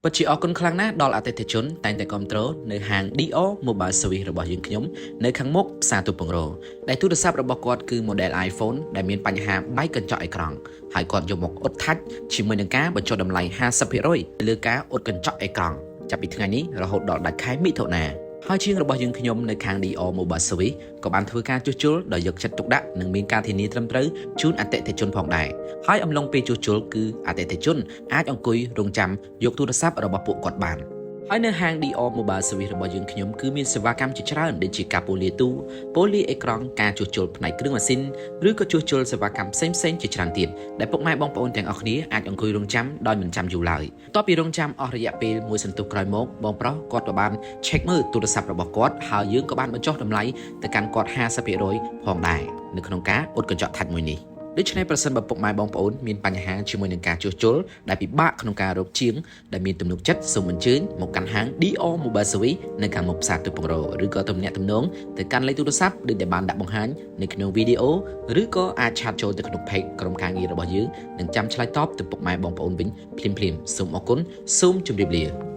ពិតជាអរគុណខ្លាំងណាស់ដល់អតិថិជនតែងតែគ្រប់គ្រងនៅហាង Dior Mobile Service របស់យើងខ្ញុំនៅខាងមុខផ្សារទូពងរដែលទូរស័ព្ទរបស់គាត់គឺ model iPhone ដែលមានបញ្ហាបែកកញ្ចក់អេក្រង់ហើយគាត់យកមកអ៊ុតថាច់ជាមួយនឹងការបញ្ចុះតម្លៃ 50% លើការអ៊ុតកញ្ចក់អេក្រង់ចាប់ពីថ្ងៃនេះរហូតដល់ដាច់ខែមិថុនាហើយជាងរបស់យើងខ្ញុំនៅខាង Dior Mobile Service ក៏បានធ្វើការជួសជុលដោយយកចិត្តទុកដាក់និងមានការធានាត្រឹមត្រូវជូនអតិថិជនផងដែរហើយអំឡុងពេលជួសជុលគឺអតិថិជនអាចអង្គុយរងចាំយកទូរស័ព្ទរបស់ពួកគាត់បានហើយនៅហាង Dior Mobile Service របស់យើងខ្ញុំគឺមានសេវាកម្មជាច្រើនដូចជាការពូលាទូពូលាអេក្រង់ការជួសជុលផ្នែកគ្រឿងម៉ាស៊ីនឬក៏ជួសជុលសេវាកម្មផ្សេងៗជាច្រើនទៀតដែលពុកម៉ែបងប្អូនទាំងអស់គ្នាអាចអង្គុយរងចាំដោយមិនចាំយូរឡើយបន្ទាប់ពីរងចាំអស់រយៈពេលមួយសន្ទុះក្រោយមកបងប្រុសគាត់ក៏បាន check មើលទូរស័ព្ទរបស់គាត់ហើយយើងក៏បានបញ្ចុះតម្លៃទៅកាន់គាត់ 50% ផងដែរនៅក្នុងការអ៊ុតកញ្ចក់ថាច់មួយនេះដូច្នេះប្រសិនបើពុកម៉ែបងប្អូនមានបញ្ហាជាមួយនឹងការជួសជុលដែលពិបាកក្នុងការរកជាងដែលមានទំនុកចិត្តសូមអញ្ជើញមកកាន់ហាង Dior Mobile Service នៅខាងមុខផ្សារទឹកពងរឬក៏ទំនាក់ទំនងទៅកាន់លេខទូរស័ព្ទដូចដែលបានដាក់បង្ហាញនៅក្នុងវីដេអូឬក៏អាចឆាតចូលទៅក្នុង page ក្រុមការងាររបស់យើងនិងចាំឆ្លើយតបទៅពុកម៉ែបងប្អូនវិញភ្លាមៗសូមអរគុណសូមជម្រាបលា